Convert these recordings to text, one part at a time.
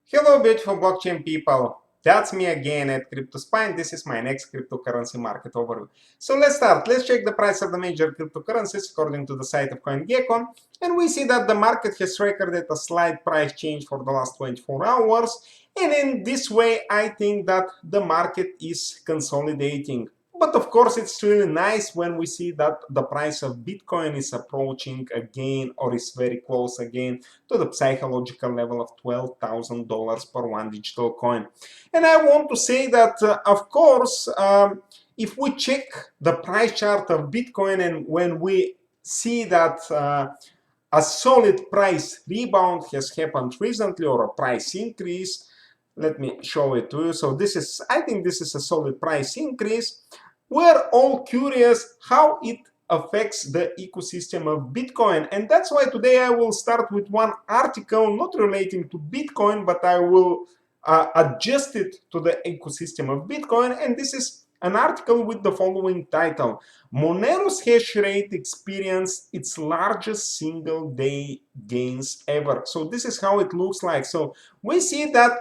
Hello, beautiful blockchain people. That's me again at CryptoSpine. This is my next cryptocurrency market overview. So let's start. Let's check the price of the major cryptocurrencies according to the site of CoinGecko. And we see that the market has recorded a slight price change for the last 24 hours. And in this way, I think that the market is consolidating. But of course, it's really nice when we see that the price of Bitcoin is approaching again or is very close again to the psychological level of $12,000 per one digital coin. And I want to say that, of course, if we check the price chart of Bitcoin and when we see that a solid price rebound has happened recently or a price increase, let me show it to you. So this is, I think this is a solid price increase. We're all curious how it affects the ecosystem of Bitcoin. And that's why today I will start with one article not relating to Bitcoin, but I will adjust it to the ecosystem of Bitcoin. And this is an article with the following title: Monero's hash rate experienced its largest single day gains ever. So this is how it looks like. So we see that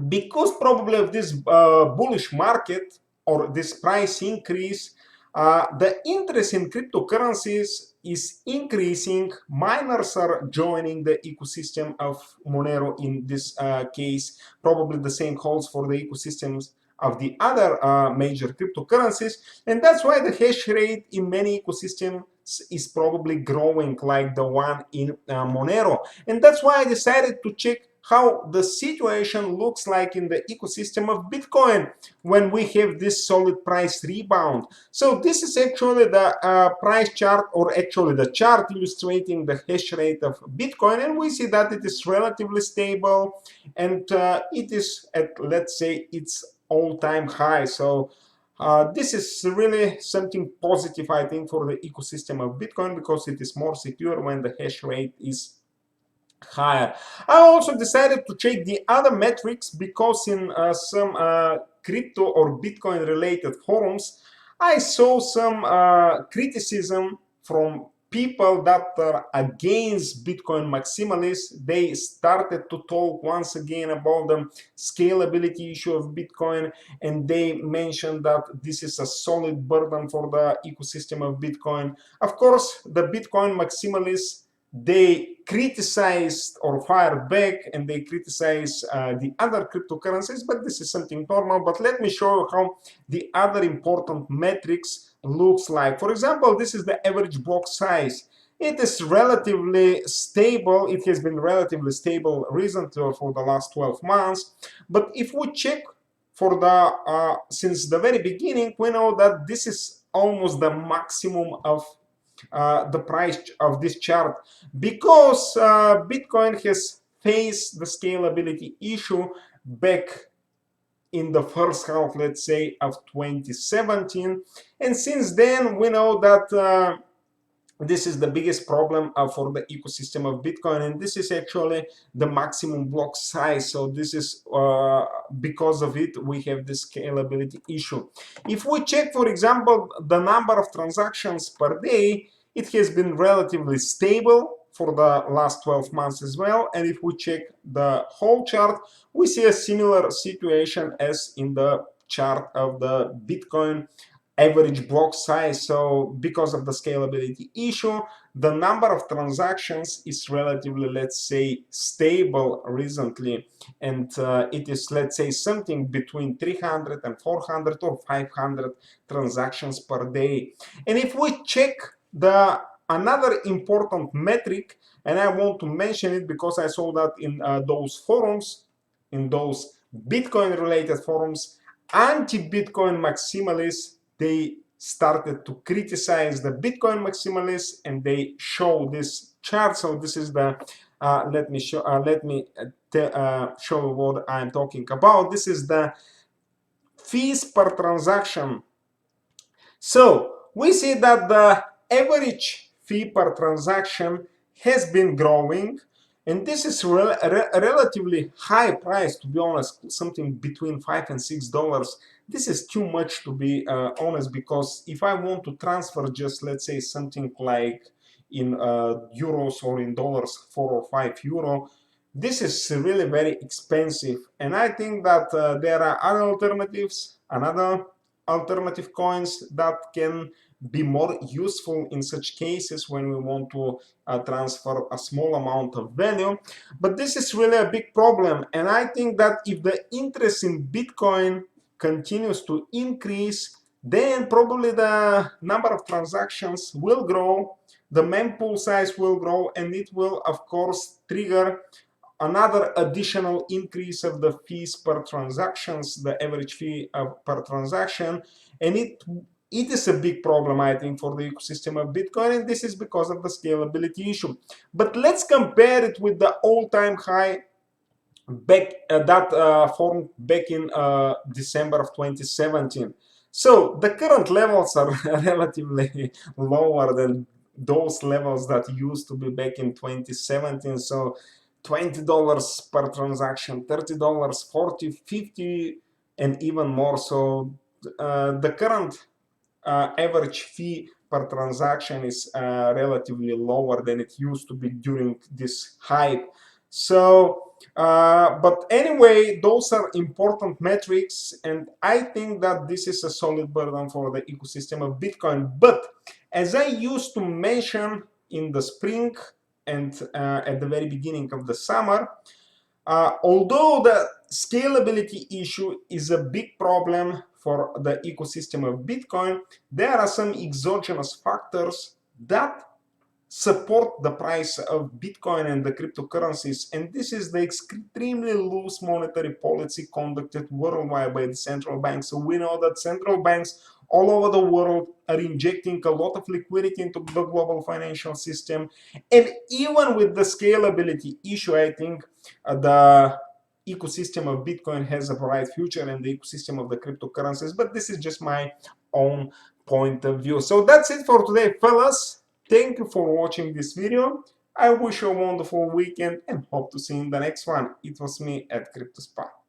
because probably of this bullish market or this price increase, the interest in cryptocurrencies is increasing. Miners are joining the ecosystem of Monero in this case. Probably the same holds for the ecosystems of the other major cryptocurrencies. And that's why the hash rate in many ecosystems is probably growing like the one in Monero. And that's why I decided to check how the situation looks like in the ecosystem of Bitcoin when we have this solid price rebound. So this is actually the price chart, or actually the chart illustrating the hash rate of Bitcoin, and we see that it is relatively stable, and it is at, let's say, its all-time high. So this is really something positive, I think, for the ecosystem of Bitcoin, because it is more secure when the hash rate is higher. I also decided to check the other metrics because in some crypto or Bitcoin related forums, I saw some criticism from people that are against Bitcoin maximalists. They started to talk once again about the scalability issue of Bitcoin, and they mentioned that this is a solid burden for the ecosystem of Bitcoin. Of course, the Bitcoin maximalists, they criticized or fired back, and they criticize the other cryptocurrencies, but this is something normal. But let me show you how the other important metrics looks like. For example, this is the average block size. It is relatively stable. It has been relatively stable recently for the last 12 months. But if we check for the since the very beginning, we know that this is almost the maximum of the price of this chart, because Bitcoin has faced the scalability issue back in the first half, let's say, of 2017, and since then we know that this is the biggest problem for the ecosystem of Bitcoin, and this is actually the maximum block size. So this is because of it we have this scalability issue. If we check, for example, the number of transactions per day, it has been relatively stable for the last 12 months as well. And if we check the whole chart, we see a similar situation as in the chart of the Bitcoin average block size. So because of the scalability issue, the number of transactions is relatively, let's say, stable recently, and it is, let's say, something between 300 and 400 or 500 transactions per day. And if we check the another important metric, and I want to mention it because I saw that in those forums, in those Bitcoin related forums, anti-Bitcoin maximalists, they started to criticize the Bitcoin maximalists, and they show this chart. So this is the let me show what I'm talking about. This is the fees per transaction. So we see that the average fee per transaction has been growing, and this is relatively high price, to be honest, something between $5 and $6. This is too much, to be honest, because if I want to transfer just, let's say, something like in euros or in dollars, 4 or 5 euro, this is really very expensive, and I think that there are other alternatives, another alternative coins that can be more useful in such cases when we want to transfer a small amount of value. But this is really a big problem, and I think that if the interest in Bitcoin continues to increase, then probably the number of transactions will grow, the mempool size will grow, and it will of course trigger another additional increase of the fees per transactions, the average fee per transaction, and it is a big problem, I think, for the ecosystem of Bitcoin, and this is because of the scalability issue. But let's compare it with the all-time high back that formed back in December of 2017. So the current levels are relatively lower than those levels that used to be back in 2017. So $20 per transaction, $30, 40, 50, and even more. So the current average fee per transaction is relatively lower than it used to be during this hype. So, but anyway, those are important metrics, and I think that this is a solid burden for the ecosystem of Bitcoin. But as I used to mention in the spring and at the very beginning of the summer, although the scalability issue is a big problem for the ecosystem of Bitcoin, there are some exogenous factors that support the price of Bitcoin and the cryptocurrencies, and this is the extremely loose monetary policy conducted worldwide by the central banks. So we know that central banks all over the world are injecting a lot of liquidity into the global financial system, and even with the scalability issue, I think the ecosystem of Bitcoin has a bright future and the ecosystem of the cryptocurrencies, but this is just my own point of view. So that's it for today, fellas. Thank you for watching this video. I wish you a wonderful weekend and hope to see you in the next one. It was me at CryptoSpa.